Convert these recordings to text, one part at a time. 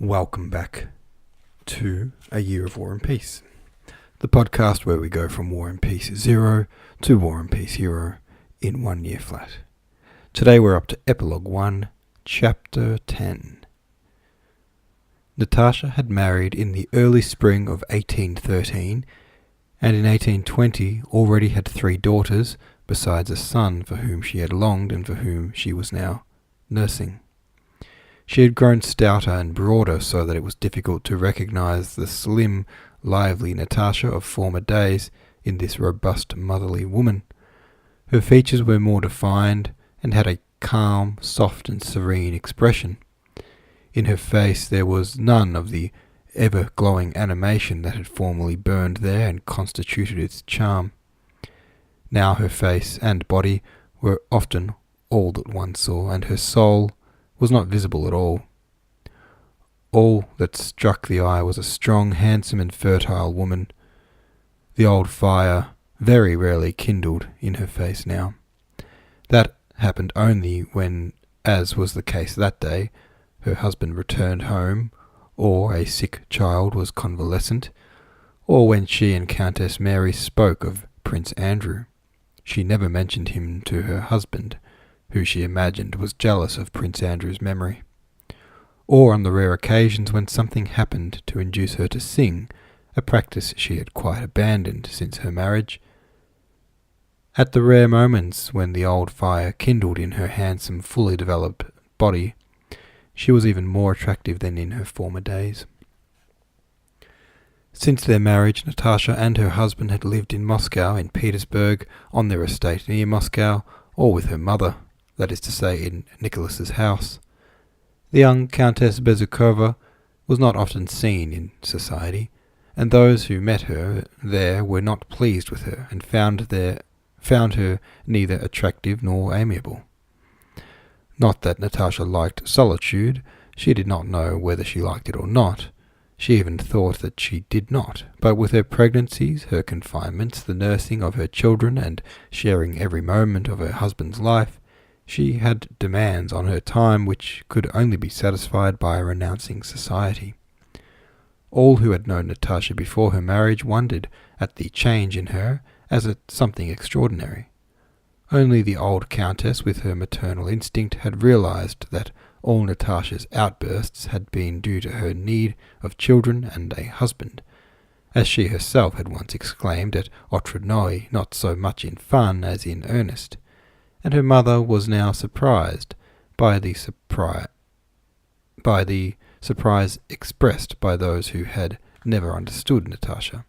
Welcome back to A Year of War and Peace, the podcast where we go from War and Peace 0 to War and Peace Hero in 1 year flat. Today we're up to Epilogue 1, Chapter 10. Natasha had married in the early spring of 1813, and in 1820 already had 3 daughters, besides a son for whom she had longed and for whom she was now nursing. She had grown stouter and broader so that it was difficult to recognize the slim, lively Natasha of former days in this robust, motherly woman. Her features were more defined and had a calm, soft and serene expression. In her face there was none of the ever-glowing animation that had formerly burned there and constituted its charm. Now her face and body were often all that one saw, and her soul was not visible at all. All that struck the eye was a strong, handsome and fertile woman. The old fire very rarely kindled in her face now. That happened only when, as was the case that day, her husband returned home, or a sick child was convalescent, or when she and Countess Mary spoke of Prince Andrew. She never mentioned him to her husband, who she imagined was jealous of Prince Andrew's memory, or on the rare occasions when something happened to induce her to sing, a practice she had quite abandoned since her marriage. At the rare moments when the old fire kindled in her handsome, fully developed body, she was even more attractive than in her former days. Since their marriage, Natasha and her husband had lived in Moscow, in Petersburg, on their estate near Moscow, or with her mother, that is to say, in Nicholas's house. The young Countess Bezukova was not often seen in society, and those who met her there were not pleased with her, and found her neither attractive nor amiable. Not that Natasha liked solitude. She did not know whether she liked it or not. She even thought that she did not, but with her pregnancies, her confinements, the nursing of her children, and sharing every moment of her husband's life, she had demands on her time which could only be satisfied by renouncing society. All who had known Natasha before her marriage wondered at the change in her as at something extraordinary. Only the old countess, with her maternal instinct, had realized that all Natasha's outbursts had been due to her need of children and a husband, as she herself had once exclaimed at Otrudnoe, not so much in fun as in earnest, and her mother was now surprised by the surprise expressed by those who had never understood Natasha,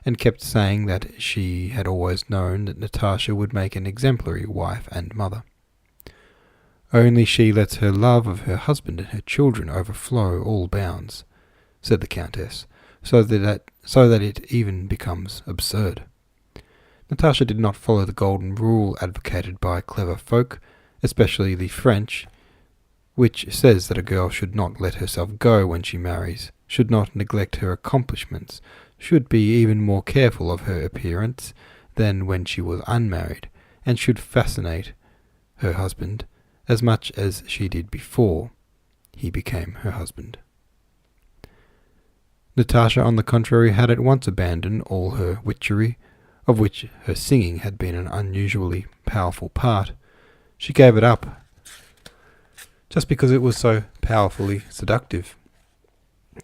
and kept saying that she had always known that Natasha would make an exemplary wife and mother. Only she lets her love of her husband and her children overflow all bounds, said the Countess, so that it even becomes absurd. Natasha did not follow the golden rule advocated by clever folk, especially the French, which says that a girl should not let herself go when she marries, should not neglect her accomplishments, should be even more careful of her appearance than when she was unmarried, and should fascinate her husband as much as she did before he became her husband. Natasha, on the contrary, had at once abandoned all her witchery, of which her singing had been an unusually powerful part. She gave it up just because it was so powerfully seductive.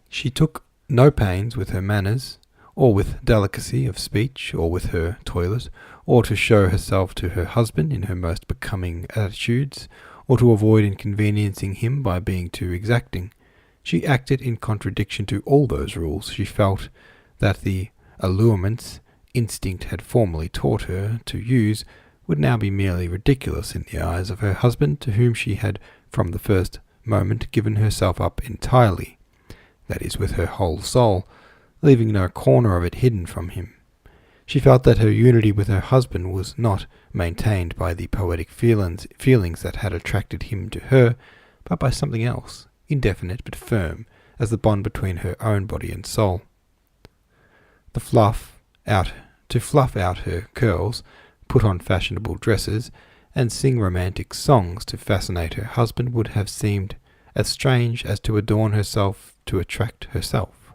She took no pains with her manners, or with delicacy of speech, or with her toilet, or to show herself to her husband in her most becoming attitudes, or to avoid inconveniencing him by being too exacting. She acted in contradiction to all those rules. She felt that the allurements instinct had formerly taught her to use would now be merely ridiculous in the eyes of her husband, to whom she had from the first moment given herself up entirely, that is, with her whole soul, leaving no corner of it hidden from him. She felt that her unity with her husband was not maintained by the poetic feelings that had attracted him to her, but by something else, indefinite but firm, as the bond between her own body and soul. To fluff out her curls, put on fashionable dresses, and sing romantic songs to fascinate her husband would have seemed as strange as to adorn herself to attract herself.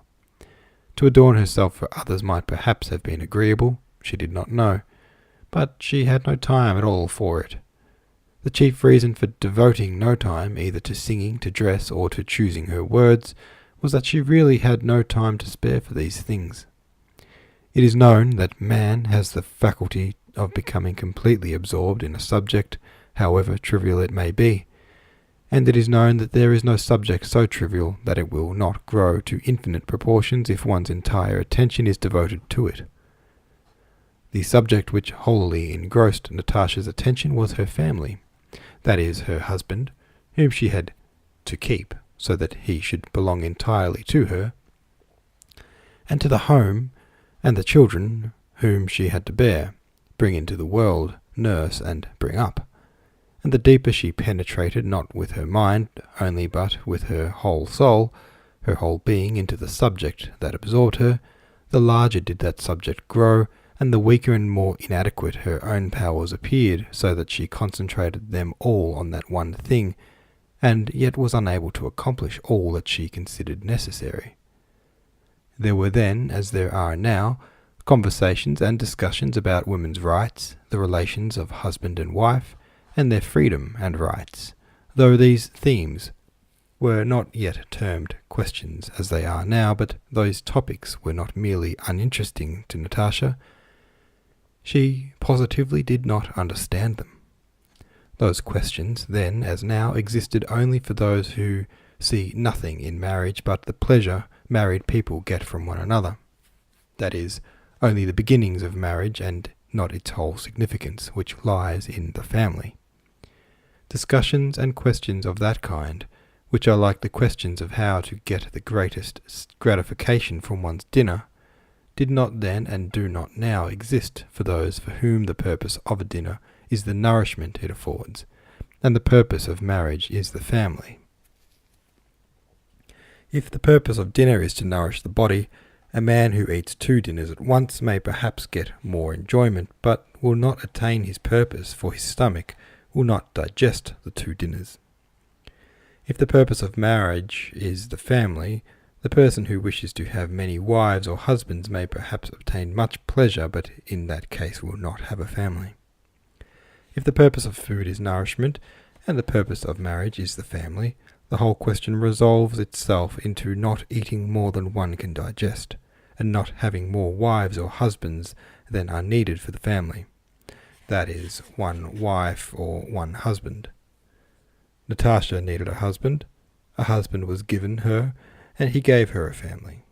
To adorn herself for others might perhaps have been agreeable, she did not know, but she had no time at all for it. The chief reason for devoting no time either to singing, to dress, or to choosing her words was that she really had no time to spare for these things. It is known that man has the faculty of becoming completely absorbed in a subject, however trivial it may be, and it is known that there is no subject so trivial that it will not grow to infinite proportions if one's entire attention is devoted to it. The subject which wholly engrossed Natasha's attention was her family, that is, her husband, whom she had to keep so that he should belong entirely to her, and to the home and the children whom she had to bear, bring into the world, nurse, and bring up. And the deeper she penetrated, not with her mind only but with her whole soul, her whole being, into the subject that absorbed her, the larger did that subject grow, and the weaker and more inadequate her own powers appeared, so that she concentrated them all on that one thing, and yet was unable to accomplish all that she considered necessary. There were then, as there are now, conversations and discussions about women's rights, the relations of husband and wife, and their freedom and rights, though these themes were not yet termed questions as they are now, but those topics were not merely uninteresting to Natasha. She positively did not understand them. Those questions, then as now, existed only for those who see nothing in marriage but the pleasure married people get from one another. That is, only the beginnings of marriage and not its whole significance, which lies in the family. Discussions and questions of that kind, which are like the questions of how to get the greatest gratification from one's dinner, did not then and do not now exist for those for whom the purpose of a dinner is the nourishment it affords, and the purpose of marriage is the family. If the purpose of dinner is to nourish the body, a man who eats 2 dinners at once may perhaps get more enjoyment, but will not attain his purpose, for his stomach will not digest the 2 dinners. If the purpose of marriage is the family, the person who wishes to have many wives or husbands may perhaps obtain much pleasure, but in that case will not have a family. If the purpose of food is nourishment, and the purpose of marriage is the family, the whole question resolves itself into not eating more than one can digest, and not having more wives or husbands than are needed for the family. That is, 1 wife or 1 husband. Natasha needed a husband was given her, and he gave her a family.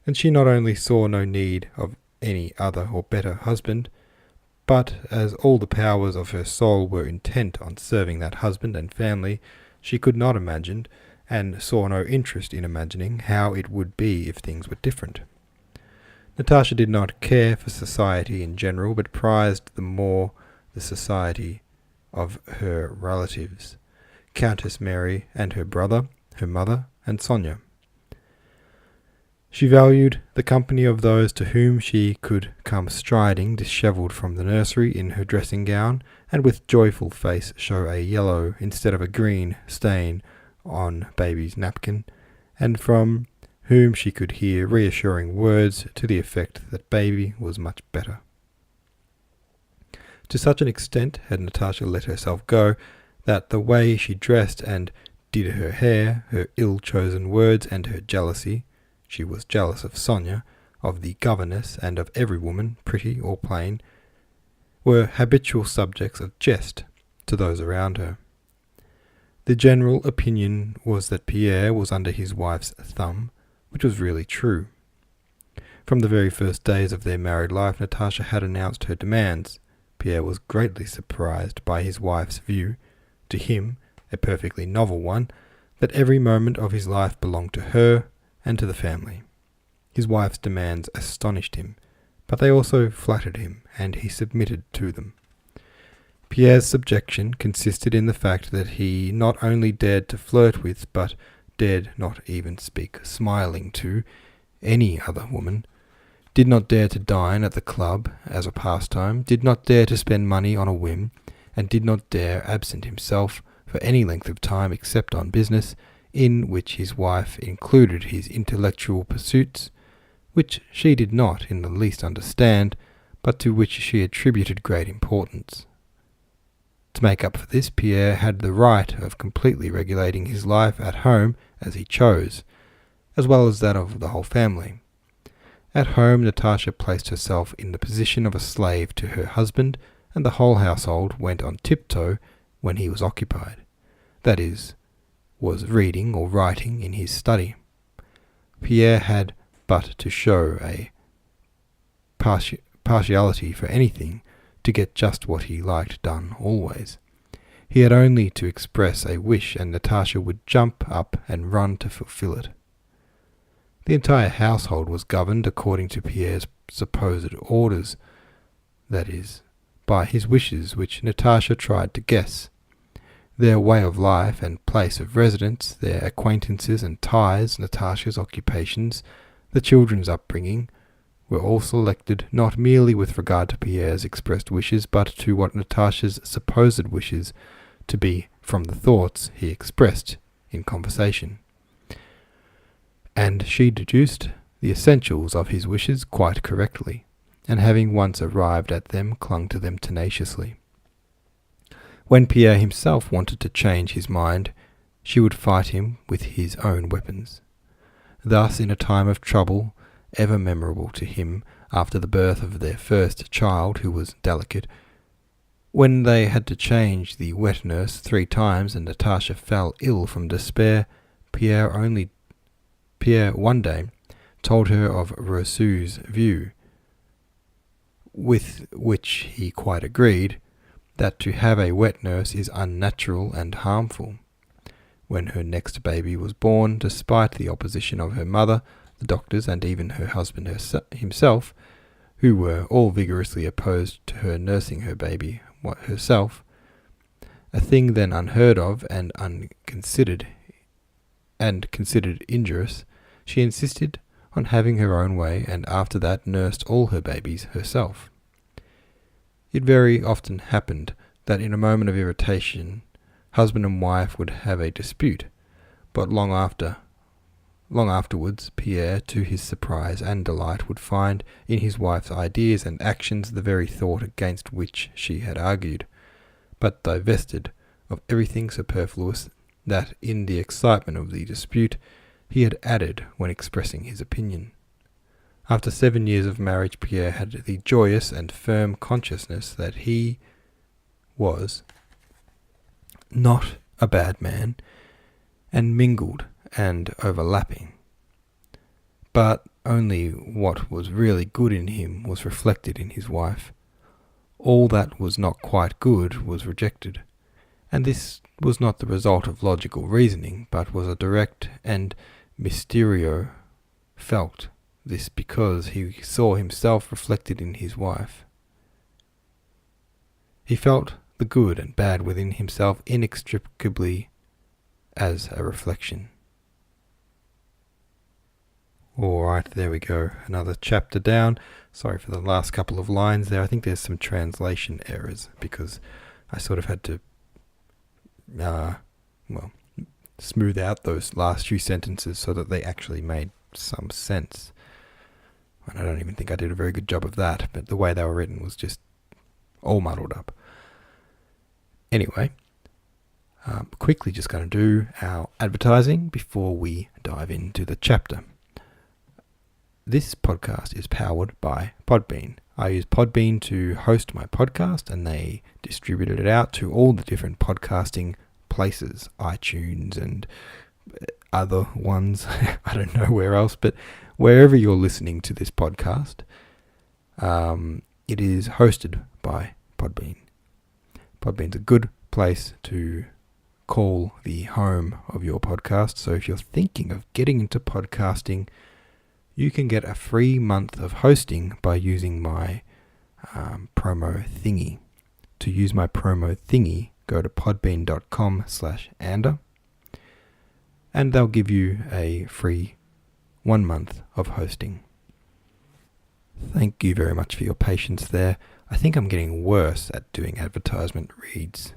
And she not only saw no need of any other or better husband, but as all the powers of her soul were intent on serving that husband and family, she could not imagine, and saw no interest in imagining, how it would be if things were different. Natasha did not care for society in general, but prized the more the society of her relatives, Countess Mary and her brother, her mother, and Sonia. She valued the company of those to whom she could come striding dishevelled from the nursery in her dressing gown, and with joyful face show a yellow instead of a green stain on baby's napkin, and from whom she could hear reassuring words to the effect that baby was much better. To such an extent had Natasha let herself go, that the way she dressed and did her hair, her ill-chosen words, and her jealousy — she was jealous of Sonia, of the governess, and of every woman, pretty or plain — were habitual subjects of jest to those around her. The general opinion was that Pierre was under his wife's thumb, which was really true. From the very first days of their married life, Natasha had announced her demands. Pierre was greatly surprised by his wife's view, to him a perfectly novel one, that every moment of his life belonged to her and to the family. His wife's demands astonished him, but they also flattered him, and he submitted to them. Pierre's subjection consisted in the fact that he not only dared to flirt with, but dared not even speak smiling to, any other woman, did not dare to dine at the club as a pastime, did not dare to spend money on a whim, and did not dare absent himself for any length of time except on business, in which his wife included his intellectual pursuits, which she did not in the least understand, but to which she attributed great importance. To make up for this, Pierre had the right of completely regulating his life at home as he chose, as well as that of the whole family. At home, Natasha placed herself in the position of a slave to her husband, and the whole household went on tiptoe when he was occupied. That is, was reading or writing in his study. Pierre had but to show a partiality for anything to get just what he liked done always. He had only to express a wish and Natasha would jump up and run to fulfill it. The entire household was governed according to Pierre's supposed orders, that is, by his wishes which Natasha tried to guess. Their way of life and place of residence, their acquaintances and ties, Natasha's occupations, the children's upbringing, were all selected not merely with regard to Pierre's expressed wishes, but to what Natasha's supposed wishes to be from the thoughts he expressed in conversation. And she deduced the essentials of his wishes quite correctly, and having once arrived at them, clung to them tenaciously. When Pierre himself wanted to change his mind, she would fight him with his own weapons. Thus, in a time of trouble, ever memorable to him after the birth of their first child, who was delicate, when they had to change the wet nurse 3 times and Natasha fell ill from despair, Pierre one day told her of Rousseau's view, with which he quite agreed, that to have a wet nurse is unnatural and harmful. When her next baby was born, despite the opposition of her mother, the doctors, and even her husband himself, who were all vigorously opposed to her nursing her baby herself, a thing then unheard of and considered injurious, she insisted on having her own way, and after that nursed all her babies herself. It very often happened that in a moment of irritation, husband and wife would have a dispute, but long afterwards, Pierre, to his surprise and delight, would find in his wife's ideas and actions the very thought against which she had argued, but divested of everything superfluous that, in the excitement of the dispute, he had added when expressing his opinion. After 7 years of marriage, Pierre had the joyous and firm consciousness that he was not a bad man, and mingled and overlapping, but only what was really good in him was reflected in his wife. All that was not quite good was rejected, and this was not the result of logical reasoning, but was a direct and mysterio felt, this because he saw himself reflected in his wife. He felt the good and bad within himself inextricably as a reflection. Alright, there we go. Another chapter down. Sorry for the last couple of lines there. I think there's some translation errors because I sort of had to smooth out those last few sentences so that they actually made some sense. And I don't even think I did a very good job of that, but the way they were written was just all muddled up. Anyway, quickly just going to do our advertising before we dive into the chapter. This podcast is powered by Podbean. I use Podbean to host my podcast, and they distributed it out to all the different podcasting places, iTunes and other ones. I don't know where else, but wherever you're listening to this podcast, it is hosted by Podbean. Podbean's a good place to call the home of your podcast. So if you're thinking of getting into podcasting, you can get a free month of hosting by using my promo thingy. To use my promo thingy, go to podbean.com/Ander, and they'll give you a free 1 month of hosting. Thank you very much for your patience there. I think I'm getting worse at doing advertisement reads.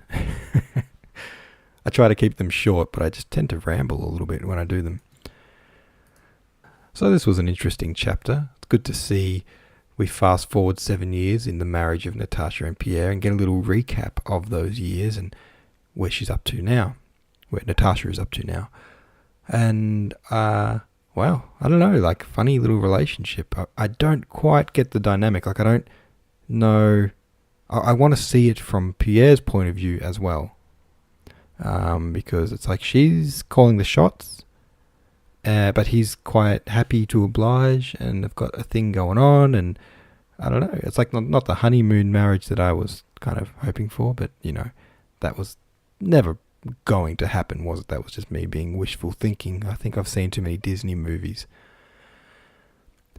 I try to keep them short, but I just tend to ramble a little bit when I do them. So this was an interesting chapter. It's good to see we fast forward 7 years in the marriage of Natasha and Pierre and get a little recap of those years and where she's up to now, where Natasha is up to now. And, wow, I don't know, like, funny little relationship. I don't quite get the dynamic. Like, I don't know. I want to see it from Pierre's point of view as well. Because it's like she's calling the shots, but he's quite happy to oblige, and they've got a thing going on, and I don't know. It's like not the honeymoon marriage that I was kind of hoping for, but, that was never going to happen, was it? That was just me being wishful thinking. I think I've seen too many Disney movies.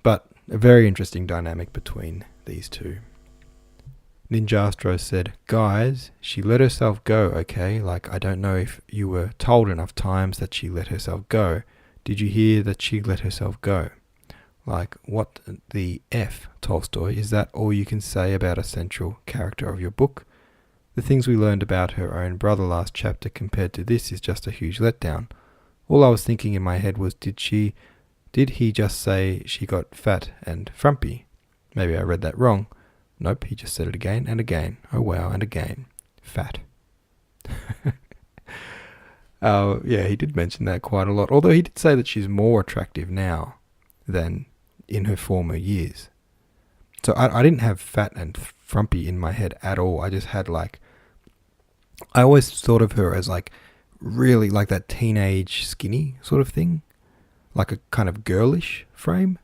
But a very interesting dynamic between these two. Ninjastro said, "Guys, she let herself go, okay? Like, I don't know if you were told enough times that she let herself go. Did you hear that she let herself go? Like, what the F, Tolstoy? Is that all you can say about a central character of your book? The things we learned about her own brother last chapter compared to this is just a huge letdown. All I was thinking in my head was, did he just say she got fat and frumpy? Maybe I read that wrong. Nope, he just said it again and again. Oh wow, and again. Fat." Yeah, he did mention that quite a lot. Although he did say that she's more attractive now than in her former years. So I didn't have fat and frumpy in my head at all. I just had I always thought of her as really like that teenage skinny sort of thing. Like a kind of girlish frame.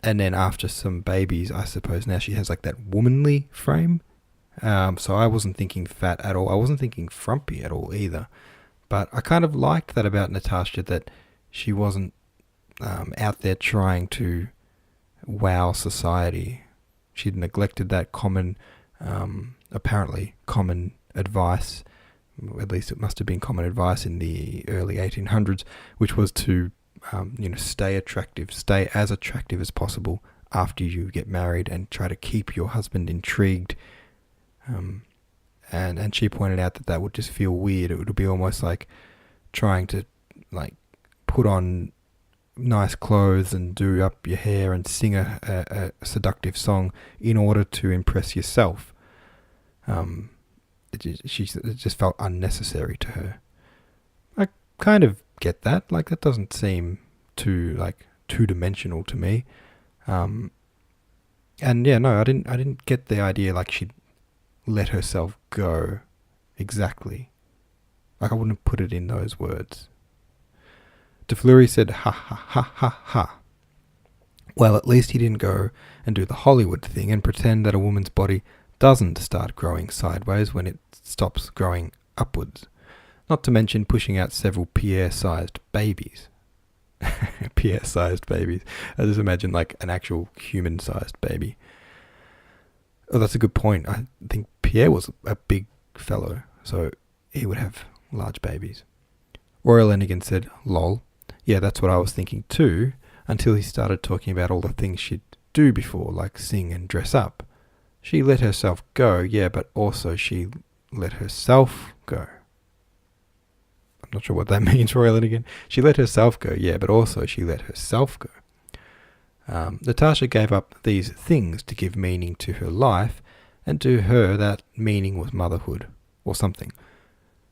And then after some babies, I suppose now she has that womanly frame. So I wasn't thinking fat at all. I wasn't thinking frumpy at all either. But I kind of liked that about Natasha, that she wasn't out there trying to wow society. She'd neglected that apparently common advice. At least it must have been common advice in the early 1800s, which was to stay as attractive as possible after you get married and try to keep your husband intrigued. And she pointed out that would just feel weird. It would be almost like trying to put on nice clothes and do up your hair and sing a seductive song in order to impress yourself. It just felt unnecessary to her. I kind of get that. That doesn't seem too two-dimensional to me. And yeah, no, I didn't get the idea she'd let herself go exactly. I wouldn't put it in those words. De Fleury said, "Ha ha ha ha ha." Well, at least he didn't go and do the Hollywood thing and pretend that a woman's body doesn't start growing sideways when it stops growing upwards. Not to mention pushing out several Pierre-sized babies. Pierre-sized babies. I just imagine an actual human-sized baby. Oh, that's a good point. I think Pierre was a big fellow, so he would have large babies. Royal Lenigan said, "Lol. Yeah, that's what I was thinking too, until he started talking about all the things she'd do before, like sing and dress up. She let herself go, yeah, but also she let herself go." I'm not sure what that means, Royal Lenigan. She let herself go, yeah, but also she let herself go. Natasha gave up these things to give meaning to her life, and to her that meaning was motherhood, or something.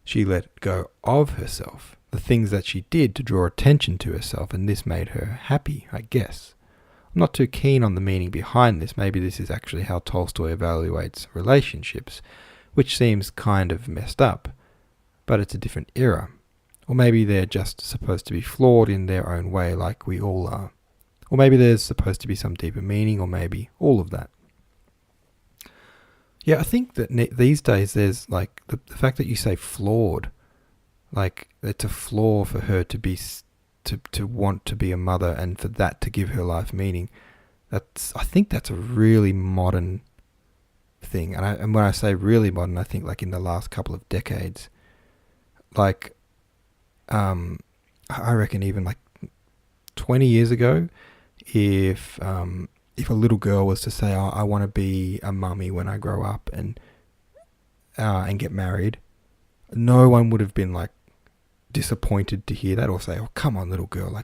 She let go of herself, the things that she did to draw attention to herself, and this made her happy, I guess. I'm not too keen on the meaning behind this. Maybe this is actually how Tolstoy evaluates relationships, which seems kind of messed up, but it's a different era. Or maybe they're just supposed to be flawed in their own way like we all are. Or maybe there's supposed to be some deeper meaning, or maybe all of that. Yeah, I think that these days there's the fact that you say flawed, it's a flaw for her to be to want to be a mother and for that to give her life meaning. I think that's a really modern thing, and when I say really modern, I think in the last couple of decades. I reckon even 20 years ago, if a little girl was to say, "Oh, I want to be a mummy when I grow up and get married," no one would have been like disappointed to hear that or say, "Oh, come on, little girl!"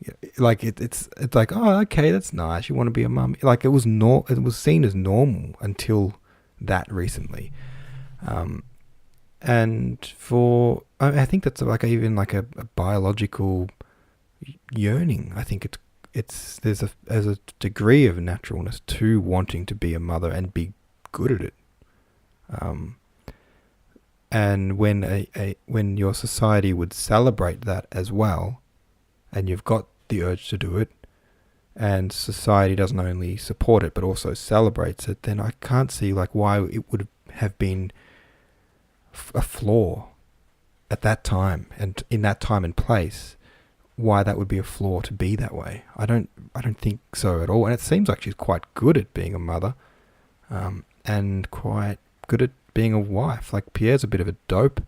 It's like, "Oh, okay, that's nice. You want to be a mum?" Like it was seen as normal until that recently, and I think that's like even like a biological yearning. I think there's a degree of naturalness to wanting to be a mother and be good at it. And when your society would celebrate that as well, and you've got the urge to do it, and society doesn't only support it but also celebrates it, then I can't see like why it would have been a flaw at that time and in that time and place. Why that would be a flaw to be that way? I don't think so at all. And it seems like she's quite good at being a mother, and quite good at being a wife. Like Pierre's a bit of a dope,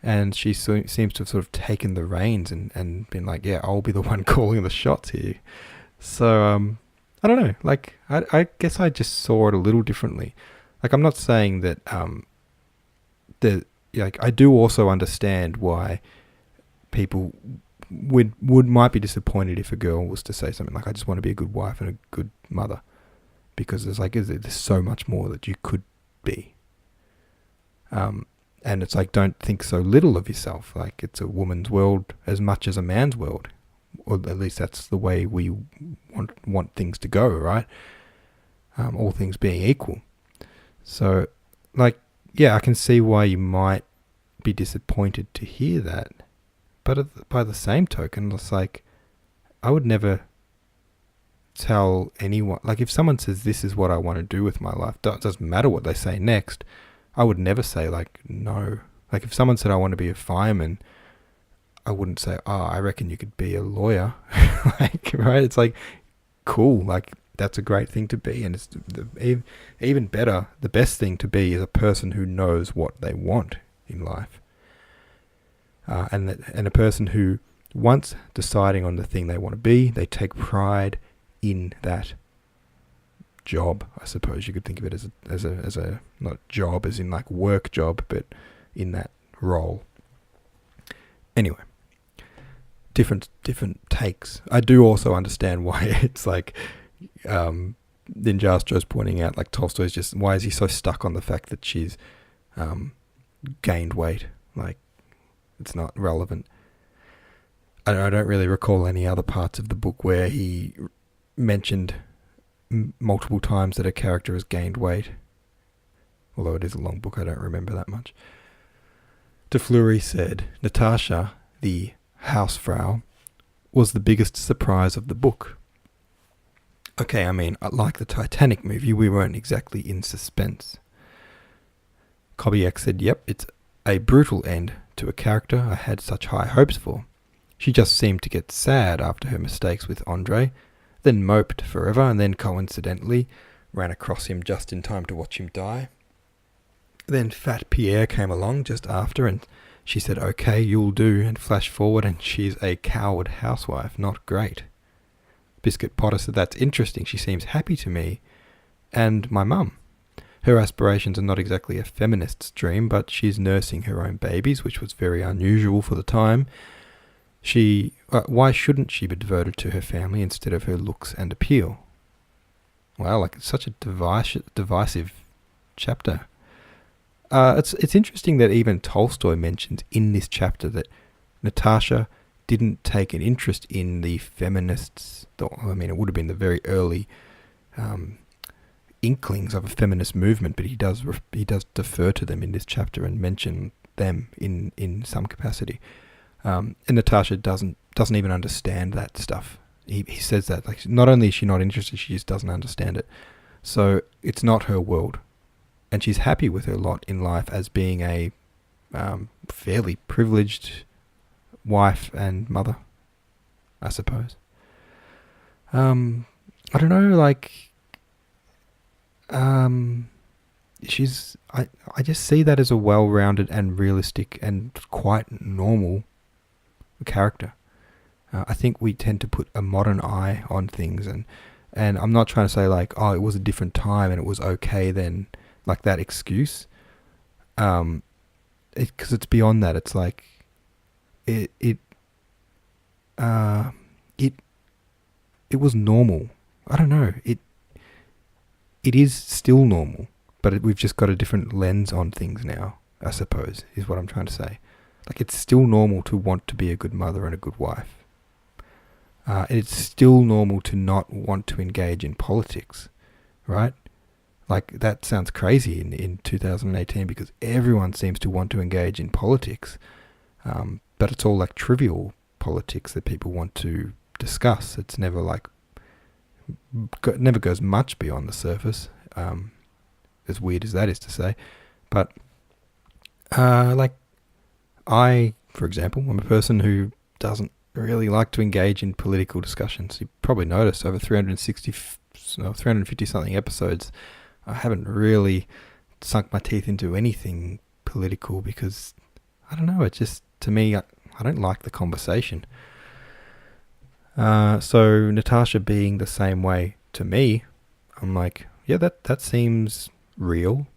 and she seems to have sort of taken the reins and been like, yeah, I'll be the one calling the shots here. So I don't know. Like I guess I just saw it a little differently. Like I'm not saying that I do also understand why people might be disappointed if a girl was to say something like, I just want to be a good wife and a good mother, because there's so much more that you could be. And it's like, don't think so little of yourself. Like it's a woman's world as much as a man's world, or at least that's the way we want things to go, right? All things being equal. So like, yeah, I can see why you might be disappointed to hear that. But by the same token, it's like, I would never tell anyone, like if someone says, this is what I want to do with my life, it doesn't matter what they say next, I would never say like, no. Like if someone said, I want to be a fireman, I wouldn't say, oh, I reckon you could be a lawyer. Like, right? It's like, cool. Like that's a great thing to be. And it's even better, the best thing to be is a person who knows what they want in life. And a person who, once deciding on the thing they want to be, they take pride in that job. I suppose you could think of it as a not job as in like work job, but in that role. Anyway, different takes. I do also understand why it's like Ninjastro's pointing out, like Tolstoy's just, why is he so stuck on the fact that she's gained weight? Like, it's not relevant. I don't really recall any other parts of the book where he mentioned multiple times that a character has gained weight. Although it is a long book, I don't remember that much. De Fleury said, Natasha, the Hausfrau, was the biggest surprise of the book. Okay, I mean, like the Titanic movie, we weren't exactly in suspense. Kobiak said, yep, it's a brutal end to a character I had such high hopes for. She just seemed to get sad after her mistakes with Andre, then moped forever, and then coincidentally ran across him just in time to watch him die. Then Fat Pierre came along just after, and she said, okay, you'll do, and flashed forward, and she's a coward housewife, not great. Biscuit Potter said, that's interesting, she seems happy to me, and my mum. Her aspirations are not exactly a feminist's dream, but she's nursing her own babies, which was very unusual for the time. Why shouldn't she be devoted to her family instead of her looks and appeal? Wow, like it's such a divisive chapter. It's interesting that even Tolstoy mentions in this chapter that Natasha didn't take an interest in the feminists. I mean, it would have been the very early inklings of a feminist movement, but he does defer to them in this chapter and mention them in some capacity. And Natasha doesn't even understand that stuff. He says that, like, not only is she not interested, she just doesn't understand it. So it's not her world, and she's happy with her lot in life as being a fairly privileged wife and mother, I suppose. I don't know, like. I just see that as a well-rounded and realistic and quite normal character. I think we tend to put a modern eye on things, and I'm not trying to say like, oh, it was a different time and it was okay then, like that excuse. because it's beyond that. It's like it it was normal. I don't know. It is still normal, but we've just got a different lens on things now, I suppose, is what I'm trying to say. Like, it's still normal to want to be a good mother and a good wife. And it's still normal to not want to engage in politics, right? Like, that sounds crazy in 2018 because everyone seems to want to engage in politics. But it's all like trivial politics that people want to discuss. It's never like, never goes much beyond the surface, as weird as that is to say. But, like, I, for example, I'm a person who doesn't really like to engage in political discussions. You probably noticed over 350 something episodes, I haven't really sunk my teeth into anything political because, I don't know, it just, to me, I don't like the conversation. So Natasha being the same way to me, I'm like, yeah, that seems real.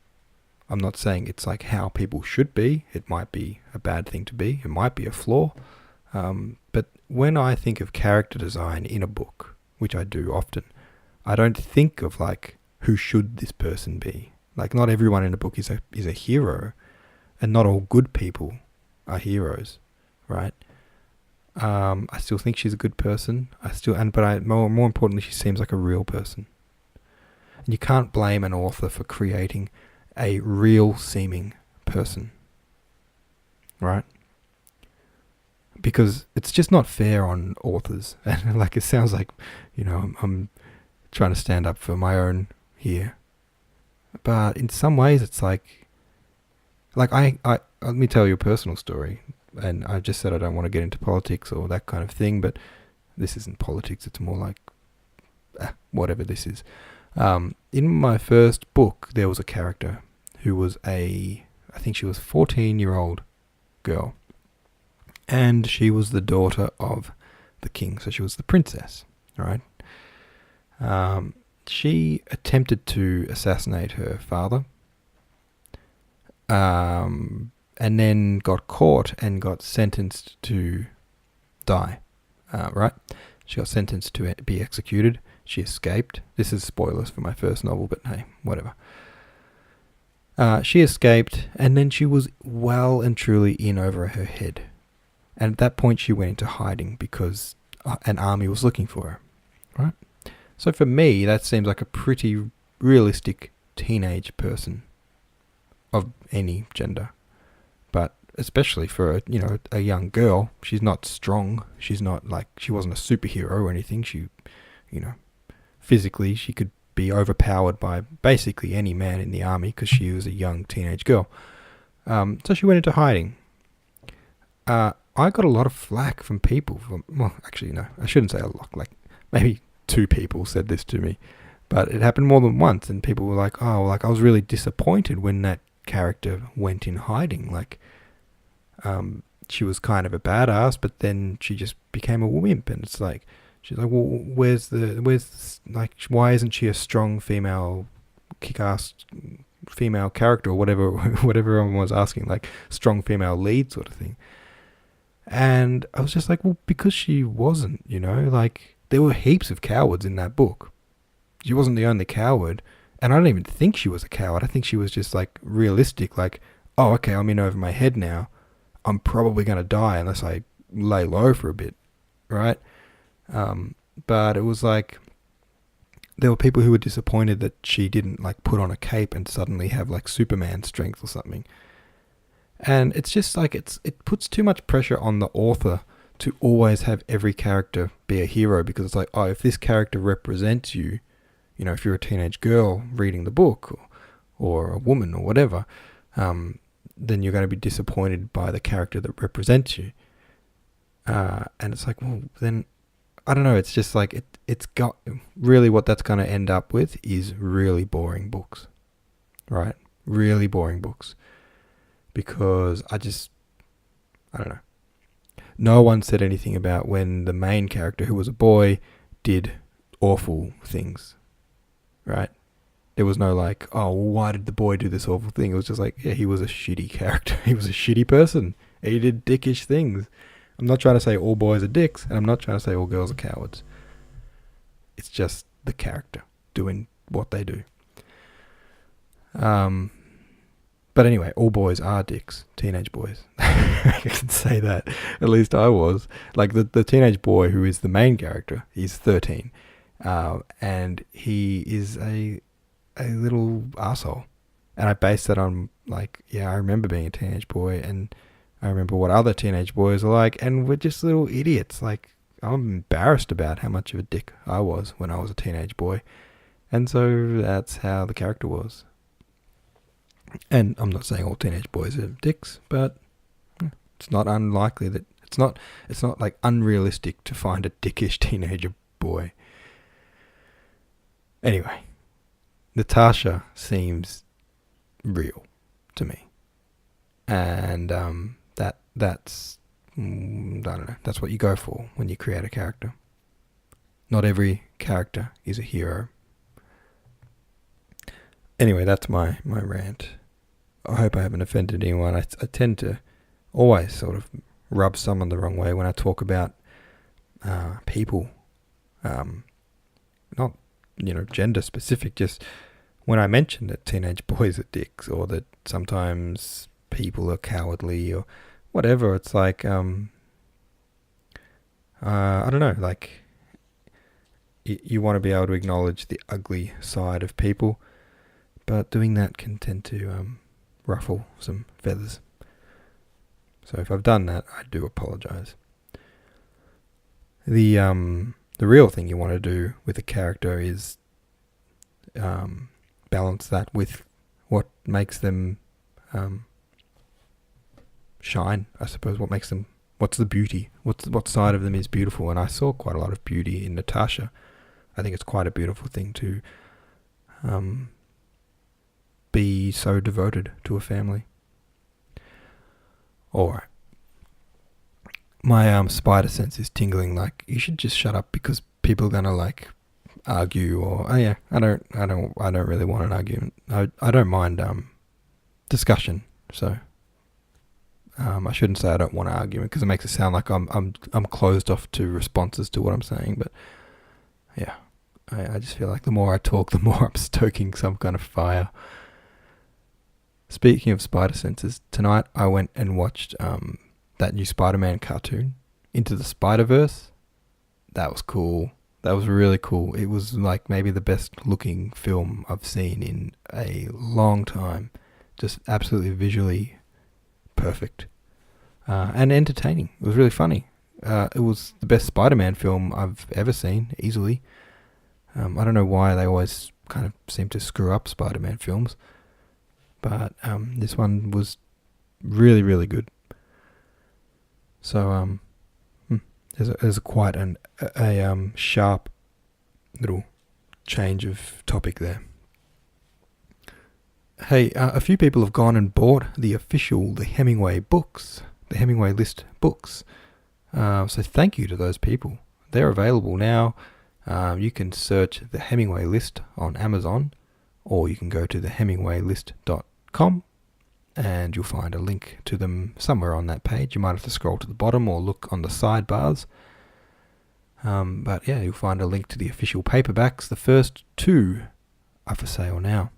I'm not saying it's like how people should be. It might be a bad thing to be. It might be a flaw. But when I think of character design in a book, which I do often, I don't think of like, who should this person be? Like, not everyone in a book is a hero, and not all good people are heroes, right? I still think she's a good person. More importantly, she seems like a real person. And you can't blame an author for creating a real seeming person, right? Because it's just not fair on authors. And like, it sounds like, I'm trying to stand up for my own here. But in some ways, it's like I let me tell you a personal story. And I just said I don't want to get into politics or that kind of thing, but this isn't politics. It's more like whatever this is. In my first book, there was a character who was I think she was a 14-year-old girl. And she was the daughter of the king, so she was the princess, right? She attempted to assassinate her father, and then got caught and got sentenced to die, right? She got sentenced to be executed. She escaped. This is spoilers for my first novel, but hey, whatever. She escaped, and then she was well and truly in over her head. And at that point, she went into hiding because an army was looking for her, right? So for me, that seems like a pretty realistic teenage person of any gender. But especially for a young girl, she's not strong. She's not like, she wasn't a superhero or anything. She, physically, she could be overpowered by basically any man in the army because she was a young teenage girl. So she went into hiding. I got a lot of flack from people. Well, actually, no, I shouldn't say a lot. Like, maybe 2 people said this to me. But it happened more than once, and people were like, oh, like, I was really disappointed when that character went in hiding. Like, she was kind of a badass, but then she just became a wimp. And it's like, she's like, well, why isn't she a strong female, kick-ass female character, or whatever everyone was asking, like, strong female lead sort of thing. And I was just like, well, because she wasn't, like, there were heaps of cowards in that book. She wasn't the only coward. And I don't even think she was a coward. I think she was just, like, realistic. Like, oh, okay, I'm in over my head now. I'm probably going to die unless I lay low for a bit, right? But it was like, there were people who were disappointed that she didn't, like, put on a cape and suddenly have, like, Superman strength or something. And it's just like, it puts too much pressure on the author to always have every character be a hero, because it's like, oh, if this character represents you, if you're a teenage girl reading the book, or a woman or whatever, then you're going to be disappointed by the character that represents you. And it's like, well, then, I don't know, it's just like, it's got, really what that's going to end up with is really boring books, right? Really boring books. Because I don't know. No one said anything about when the main character, who was a boy, did awful things, right? There was no like, oh, well, why did the boy do this awful thing? It was just like, yeah, he was a shitty character. He was a shitty person. He did dickish things. I'm not trying to say all boys are dicks, and I'm not trying to say all girls are cowards. It's just the character doing what they do. But anyway, all boys are dicks. Teenage boys. I can say that. At least I was. Like the teenage boy who is the main character, he's 13. And he is a little arsehole. And I based that on, like, yeah, I remember being a teenage boy, and I remember what other teenage boys are like, and we're just little idiots. Like, I'm embarrassed about how much of a dick I was when I was a teenage boy. And so that's how the character was. And I'm not saying all teenage boys are dicks, but it's not unlikely that it's not like unrealistic to find a dickish teenager boy. Anyway, Natasha seems real to me, and that's I don't know. That's what you go for when you create a character. Not every character is a hero. Anyway, that's my rant. I hope I haven't offended anyone. I tend to always sort of rub someone the wrong way when I talk about people. Not, gender specific, just when I mention that teenage boys are dicks, or that sometimes people are cowardly or whatever. It's like, I don't know, like you want to be able to acknowledge the ugly side of people, but doing that can tend to ruffle some feathers. So if I've done that, I do apologize. The real thing you want to do with a character is balance that with what makes them shine, I suppose. What's the beauty? What side of them is beautiful? And I saw quite a lot of beauty in Natasha. I think it's quite a beautiful thing to be so devoted to a family. Alright. My spider sense is tingling, like you should just shut up because people are gonna like argue, or I don't really want an argument. I don't mind discussion, so I shouldn't say I don't want an argument because it makes it sound like I'm closed off to responses to what I'm saying. But yeah, I just feel like the more I talk, the more I'm stoking some kind of fire. Speaking of spider senses, tonight I went and watched that new Spider-Man cartoon, Into the Spider-Verse. That was cool. That was really cool. It was like maybe the best looking film I've seen in a long time. Just absolutely visually perfect. And entertaining. It was really funny. It was the best Spider-Man film I've ever seen, easily. I don't know why they always kind of seem to screw up Spider-Man films. But this one was really, really good. So there's quite a sharp little change of topic there. Hey, a few people have gone and bought the Hemingway books, the Hemingway List books. So thank you to those people. They're available now. You can search the Hemingway List on Amazon, or you can go to thehemingwaylist.com and you'll find a link to them somewhere on that page. You might have to scroll to the bottom or look on the sidebars. But yeah, you'll find a link to the official paperbacks. The first 2 are for sale now.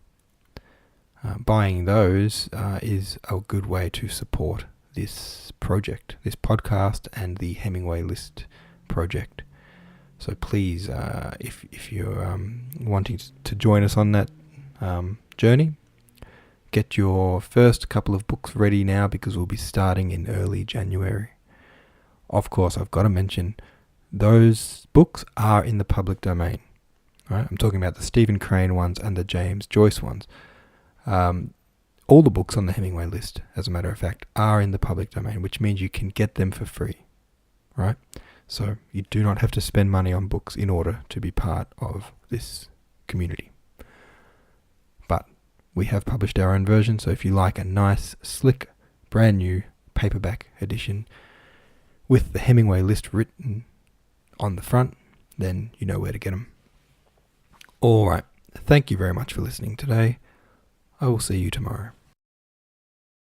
Buying those is a good way to support this project, this podcast, and the Hemingway List project. So please, if you're wanting to join us on that journey, get your first couple of books ready now, because we'll be starting in early January. Of course, I've got to mention, those books are in the public domain. Right? I'm talking about the Stephen Crane ones and the James Joyce ones. All the books on the Hemingway List, as a matter of fact, are in the public domain, which means you can get them for free. Right? So you do not have to spend money on books in order to be part of this community. But we have published our own version, so if you like a nice, slick, brand new paperback edition with the Hemingway List written on the front, then you know where to get them. Alright, Thank you very much for listening today. I will see you tomorrow.